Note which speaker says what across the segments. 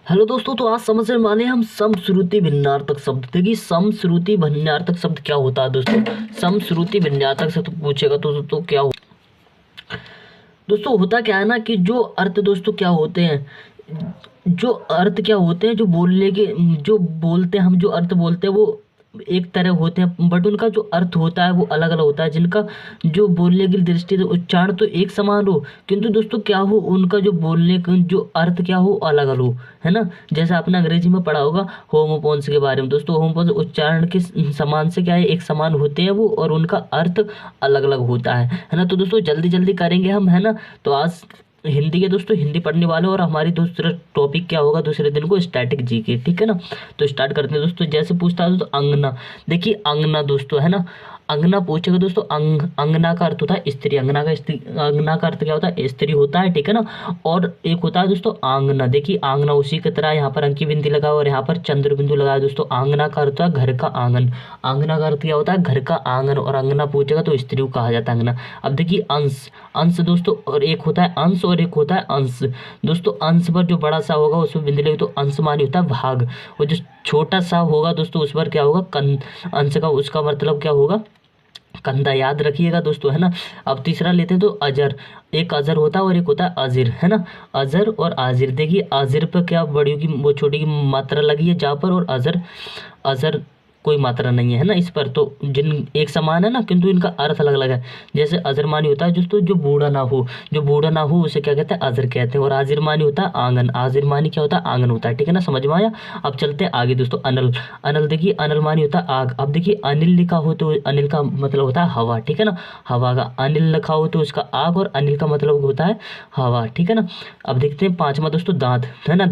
Speaker 1: Hello दोस्तों, तो आज समझने वाले हैं हम समश्रुति भिन्नार्थक शब्द। देखिए समश्रुति भिन्नार्थक शब्द क्या होता है दोस्तों। समश्रुति भिन्नार्थक शब्द पूछेगा तो दोस्तों क्या हो, दोस्तों होता क्या है ना कि जो अर्थ दोस्तों क्या होते हैं, जो अर्थ क्या होते हैं, जो बोलने के जो बोलते हैं हम, जो अर्थ बोलते हैं वो एक तरह होते हैं, बट उनका जो अर्थ होता है वो अलग अलग होता है। जिनका जो बोलने की दृष्टि से उच्चारण तो एक समान हो, किंतु दोस्तों क्या हो, उनका जो बोलने का जो अर्थ क्या हो अलग अलग हो, है ना। जैसे आपने अंग्रेजी में पढ़ा होगा होमोफोन्स के बारे में दोस्तों। होमोफोन्स उच्चारण के समान से क्या है, एक समान होते हैं वो, और उनका अर्थ अलग अलग होता है ना। तो दोस्तों जल्दी जल्दी करेंगे हम, है ना। तो आज हिंदी के दोस्तों हिंदी पढ़ने वाले, और हमारी दूसरा टॉपिक क्या होगा दूसरे दिन को, स्टैटिक जीके, ठीक है ना। तो स्टार्ट करते हैं दोस्तों। जैसे पूछता है दोस्तों अंगना। देखिए अंगना दोस्तों, है ना, अंगना पूछेगा दोस्तों। अंगना का अर्थ होता है स्त्री। अंगना का अर्थ क्या होता है, स्त्री होता है, ठीक है ना। और एक होता है दोस्तों आंगना। देखिए आंगना उसी की तरह यहाँ पर अंकी बिंदी लगा और यहाँ पर चंद्र बिंदु लगा है दोस्तों। आंगना का अर्थ है घर का आंगन। आंगना का अर्थ क्या होता है, घर का आंगन। और अंगना पूछेगा तो स्त्री को कहा जाता है अंगना। अब देखिए अंश। अंश दोस्तों, और एक होता है अंश और एक होता है अंश दोस्तों। अंश पर जो बड़ा सा होगा उसमें बिंदी लगी तो अंश मानी होता है भाग, और जो छोटा सा होगा दोस्तों उस पर क्या होगा, अंश का उसका मतलब क्या होगा, कंधा। याद रखिएगा दोस्तों, है ना। अब तीसरा लेते हैं तो अजर। एक अजर होता है और एक होता है अजिर, है ना। अजर और आजिर। देखिए अजिर पर क्या बड़ी की वो छोटी की मात्रा लगी है जहाँ पर, और अजर अजर कोई मात्रा नहीं है ना इस पर। तो जिन एक समान है ना, किंतु इनका अर्थ अलग अलग है। जैसे अजरमानी होता है दोस्तों जो बूढ़ा ना हो, जो बूढ़ा ना हो उसे क्या कहते हैं, अजर कहते हैं। और आजिरमानी होता है आंगन। आजिरमानी क्या होता है, आंगन होता है, ठीक है ना। समझ में आया। अब चलते हैं आगे दोस्तों। अनल। अनल देखिए अनल मानी होता है आग। अब देखिए अनिल लिखा हो तो अनिल का मतलब होता है हवा, ठीक है ना। हवा का अनिल लिखा हो तो उसका आग, और अनिल का मतलब होता है हवा, ठीक है ना। अब देखते हैं पांचवा दोस्तों दांत, है ना।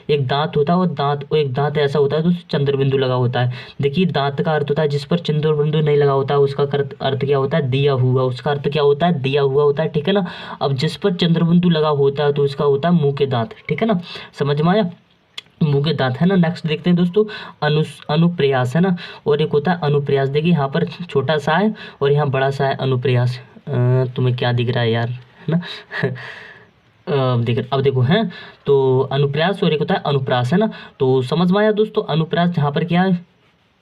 Speaker 1: एक दांत होता है, और एक दांत ऐसा होता है दोस्तों चंद्र बिंदु लगा होता है। देखिए दांत का अर्थ होता है जिस पर चंद्र बिंदु नहीं लगा होता है, उसका अर्थ क्या होता है, दिया हुआ। उसका अर्थ क्या होता है, दिया हुआ होता है, ठीक है ना। अब जिस पर चंद्र बिंदु लगा होता है तो उसका होता है मुंह के दांत, ठीक है ना। समझ में आया, मुंह के दांत, है ना। नेक्स्ट देखते हैं दोस्तों अनुप्रयास, है ना। और एक होता है अनुप्रयास। देखिए यहाँ पर छोटा सा है और यहाँ बड़ा सा है अनुप्रयास। तुम्हें क्या दिख रहा है यार, है ना। अब देखो है तो अनुप्रयास, और एक होता है अनुप्रास, है ना। तो समझ में आया दोस्तों। अनुप्रास यहाँ पर क्या है,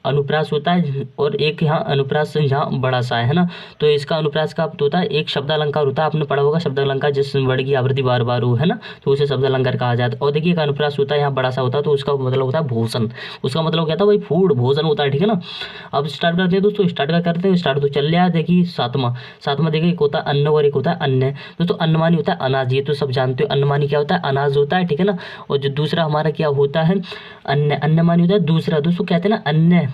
Speaker 1: अनुप्रास होता है, और एक यहाँ अनुप्रास यहाँ बड़ा सा है ना। तो इसका अनुप्रास का अर्थ होता है एक शब्द अलंकार होता है। आपने पढ़ा होगा शब्द अलंकार, जिस वर्ड की आवृत्ति बार बार हो, है ना, तो उसे शब्द अलंकार कहा जाता है। और देखिए एक अनुप्रास होता है यहाँ बड़ा सा होता है, तो उसका मतलब होता है भोजन। उसका मतलब क्या था भाई, फूड, भोजन होता है, ठीक है ना। अब स्टार्ट करते हैं दोस्तों। करते हैं स्टार्ट तो चल रहा है। देखिए सातवां देखिए एक होता है अन्न और एक होता है अन्य। दोस्तों अन्नमानी होता है अनाज, ये तो सब जानते हो। अन्नमानी क्या होता है, अनाज होता है, ठीक है ना। और जो दूसरा हमारा क्या होता है, अन्य। अन्नमानी होता है दूसरा दोस्तों, कहते हैं ना अन्य,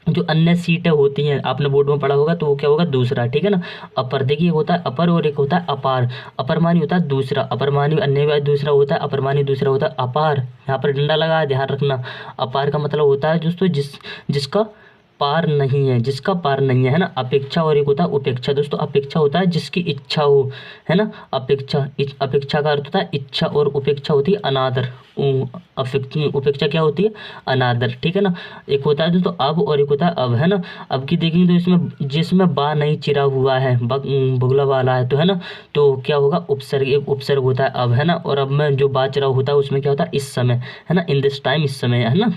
Speaker 1: जो अन्य सीटें होती हैं आपने बोर्ड में पढ़ा होगा, तो वो क्या होगा, दूसरा, ठीक है ना। अपर देखिए एक होता है अपर और एक होता है अपार। अपर मानी होता है दूसरा, अपर मानी अन्य का दूसरा होता है, अपर मानी दूसरा होता है अपार। यहाँ पर डंडा लगा है, ध्यान रखना। अपार का मतलब होता है दोस्तों जिसका पार नहीं है, जिसका पार नहीं है ना। अपेक्षा और एक होता है उपेक्षा। दोस्तों अपेक्षा होता है जिसकी इच्छा हो, है ना। अपेक्षा का अर्थ होता है इच्छा, और उपेक्षा होती है अनादर। उपेक्षा क्या होती है, अनादर, ठीक है ना। एक होता है दोस्तों अब, और एक होता है अब, है ना। अब की देखेंगे तो इसमें जिसमें बा नहीं चिरा हुआ है, बुगला वाला है, तो है ना, तो क्या होगा, उपसर्ग। एक उपसर्ग होता है अब, है ना। और अब में जो बा चिरा होता है उसमें क्या होता है, इस समय, है ना, इन दिस टाइम, इस समय, है ना।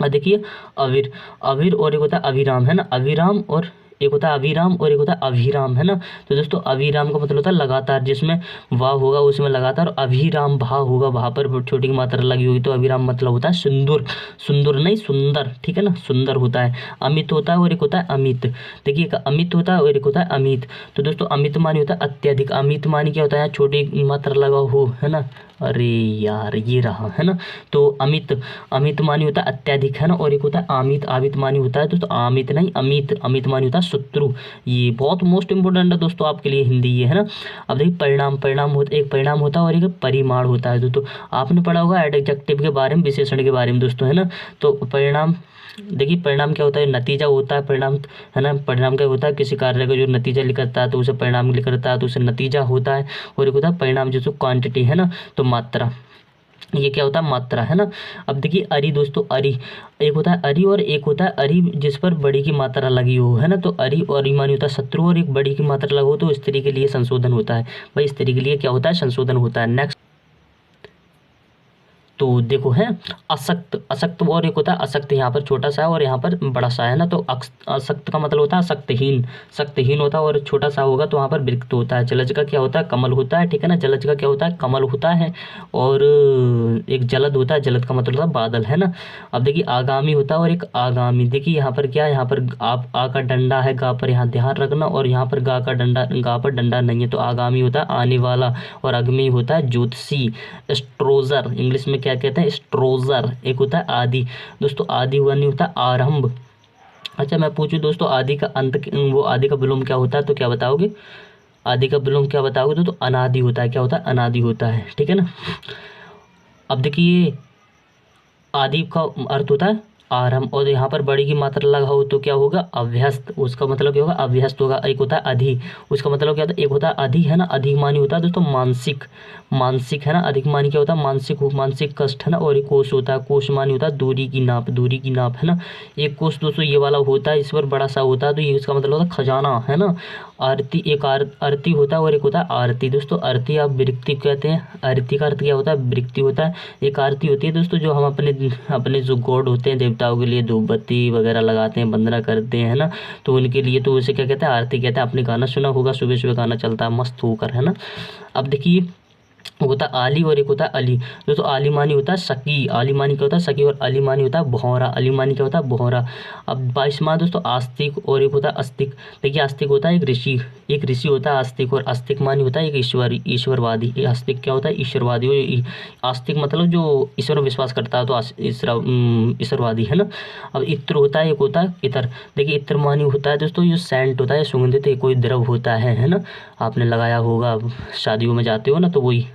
Speaker 1: देखिए अवीर। अवीर और एक होता है अविराम, है ना। अविराम और एक होता है अविराम और एक होता है अभिराम, है ना। तो दोस्तों अविराम का मतलब होता है लगातार, जिसमें वाह होगा उसमें लगातार। अभिराम भा होगा, वहाँ पर छोटी की मात्रा लगी होगी, तो अभिराम मतलब होता है सुंदर। सुंदर नहीं सुंदर, ठीक है ना, सुंदर होता है। अमित होता है और एक होता है अमित। देखिए एक अमित होता है और एक होता है अमित। तो दोस्तों अमित मानी होता है अत्यधिक। अमित मानी क्या होता है, छोटी मात्रा लगा हो, है ना। अरे यार ये रहा, है ना। तो अमित, अमित मानी होता है अत्यधिक, है ना। और एक होता है आमित। आमित मानी होता है दोस्तों आमित नहीं अमित। अमित मानी होता है शत्रु। ये बहुत मोस्ट इंपोर्टेंट है दोस्तों आपके लिए हिंदी, ये, है ना। अब देखिए परिणाम। परिणाम होता, एक परिणाम होता है और एक परिमाण होता है दोस्तों। आपने पढ़ा होगा एडजेक्टिव के बारे में, विशेषण के बारे में दोस्तों, है ना। तो परिणाम, देखिए परिणाम क्या होता है, नतीजा होता है परिणाम, है ना। परिणाम क्या होता है, किसी कार्य का जो नतीजा निकलता है तो उसे परिणाम निकलता है, तो उसे नतीजा होता है। और एक होता है परिणाम जो क्वांटिटी, है ना, तो मात्रा, ये क्या होता है, मात्रा, है ना। अब देखिए अरि दोस्तों, अरि एक होता है अरि और एक होता है अरि जिस पर बड़ी की मात्रा लगी हो, है ना। तो अरि और अरि मानी होता है शत्रु, और एक बड़ी की मात्रा लगी हो तो स्त्री के लिए संशोधन होता है। भाई स्त्री के लिए क्या होता है, संशोधन होता है। नेक्स्ट तो देखो है अशक्त, अशक्त और एक होता है अशक्त, यहाँ पर छोटा सा है और यहाँ पर बड़ा सा है ना, तो अशक्त का मतलब होता है शक्तिहीन, शक्तिहीन होता है और छोटा सा होगा तो वहाँ पर विरक्त होता है। जलज का क्या होता है कमल होता है, ठीक है ना, जलज का क्या होता है कमल होता है। और एक जलद होता है, जलद का मतलब होता है बादल, है ना। अब देखिए आगामी होता है और एक आगामी, देखिए यहाँ पर क्या है, यहाँ पर आप आ का डंडा है, गा पर यहाँ ध्यान रखना, और यहाँ पर गा का डंडा, गा पर डंडा नहीं है, तो आगामी होता है आने वाला, और अग्नि होता है ज्योतिषी। स्ट्रोजर इंग्लिश में क्या कहते हैं, स्ट्रोजर। एक होता है आदि, दोस्तों आदि हुआ नहीं होता आरंभ। अच्छा मैं पूछूं दोस्तों आदि का अंत, वो आदि का विलोम क्या होता है, तो क्या बताओगे, आदि का विलोम क्या बताओगे तो अनादि होता है। क्या होता है, अनादि होता है, ठीक है ना। अब देखिए आदि का अर्थ होता है आरंभ, और यहाँ पर बड़ी की मात्रा लगाओ तो क्या होगा, अभ्यस्त, उसका मतलब क्या होगा, अभ्यस्त होगा। एक होता है अधि, उसका मतलब क्या होता है, एक होता है अधि, है ना, अधिक मानी होता है दोस्तों मानसिक, मानसिक है ना, अधिक मानी क्या होता है मानसिक, मानसिक कष्ट, है ना। और एक कोश होता है, कोश मानी होता है दूरी की नाप, दूरी की नाप, है ना। एक कोश दोस्तों ये वाला होता है, इस पर बड़ा सा होता है, तो ये इसका मतलब होता है खजाना, है ना। आरती, एक आरती होता है और एक होता है आरती, दोस्तों आरती आप वृत्ति कहते हैं, आरती का अर्थ क्या होता है वृत्ति होता है। एक आरती होती है दोस्तों जो हम अपने जो गॉड होते हैं देवताओं के लिए धूप बत्ती वगैरह लगाते हैं, वंदना करते हैं, है ना, तो उनके लिए तो उसे क्या कहते हैं आरती कहते हैं। आपने गाना सुना होगा, सुबह सुबह गाना चलता है मस्त होकर, है ना। अब देखिए होता है आली और एक होता है अली, दोस्तों आली मानी होता है सकी, आली मानी क्या होता है सकी, और अली मानी होता है भौरा, अली मानी क्या होता है भौरा। अब 22वां दोस्तों आस्तिक और एक होता है अस्तिक। देखिए आस्तिक होता है एक ऋषि, एक ऋषि होता है आस्तिक, और आस्तिक मानी होता है एक ईश्वरवादी। आस्तिक क्या होता है ईश्वरवादी, और आस्तिक मतलब जो ईश्वर में विश्वास करता है तो ईश्वरवादी, है ना। अब इत्र होता है, एक होता है इतर। देखिए इत्र मानी होता है दोस्तों जो सेंट होता है, सुगंधित कोई द्रव होता है ना, आपने लगाया होगा, शादियों में जाते हो ना तो वही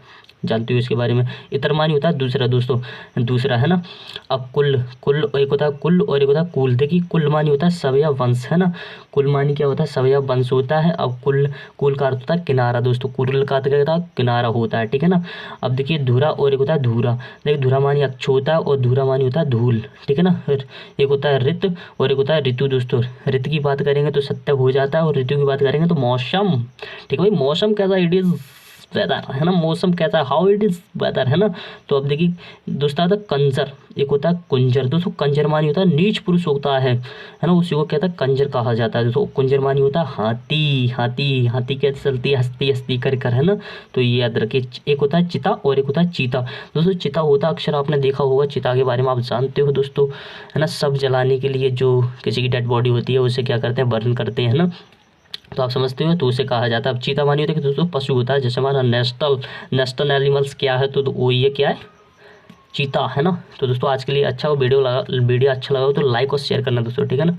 Speaker 1: जानते हो इसके बारे में। इतर मानी होता है दूसरा, दोस्तों दूसरा, है ना। अब कुल, कुल एक होता है कुल और एक होता है कुल। देखिए कुल मानी होता है सब या वंश, है ना, कुल मानी क्या होता है सब या वंश होता है। अब कुल, कुल का अर्थ होता है किनारा, दोस्तों कुल का अर्थ क्या होता है किनारा होता है, ठीक है ना। अब देखिए धुरा और एक होता है धूरा। देखिए धुरा मानी अक्ष होता है और धूरा मानी होता है धूल, ठीक है ना। फिर एक होता है ऋत और एक होता है ऋतु, दोस्तों ऋतु की बात करेंगे तो सत्य हो जाता है, और ऋतु की बात करेंगे तो मौसम, ठीक है भाई, मौसम कैसा, इट इज वेदर, है ना, मौसम कैसा है, हाउ इट इज वेदर, है ना। तो अब देखिए दोस्तों आता है कंजर, एक होता है कुंजर। दोस्तों कंजर मानी होता है नीच पुरुष होता है ना, उसी को कहता है कंजर कहा जाता है। दोस्तों कुंजर मानी होता है हाथी, हाथी, हाथी कैसे चलती है हंसती हंसती कर कर, है ना, तो ये याद रखिए। एक होता है चिता और एक होता है चीता। दोस्तों चिता होता अक्सर आपने देखा होगा, चिता के बारे में आप जानते हो दोस्तों, है ना, सब जलाने के लिए जो किसी की डेड बॉडी होती है उसे क्या करते हैं बर्न करते हैं ना, तो आप समझते हो, तो उसे कहा जाता है। अब चीता मानी होती है कि दोस्तों पशु होता है, जैसे हमारा नेशनल एनिमल्स क्या है, तो वो ये क्या है चीता, है ना। तो दोस्तों आज के लिए अच्छा वीडियो अच्छा लगा हो तो लाइक और शेयर करना दोस्तों, ठीक है ना।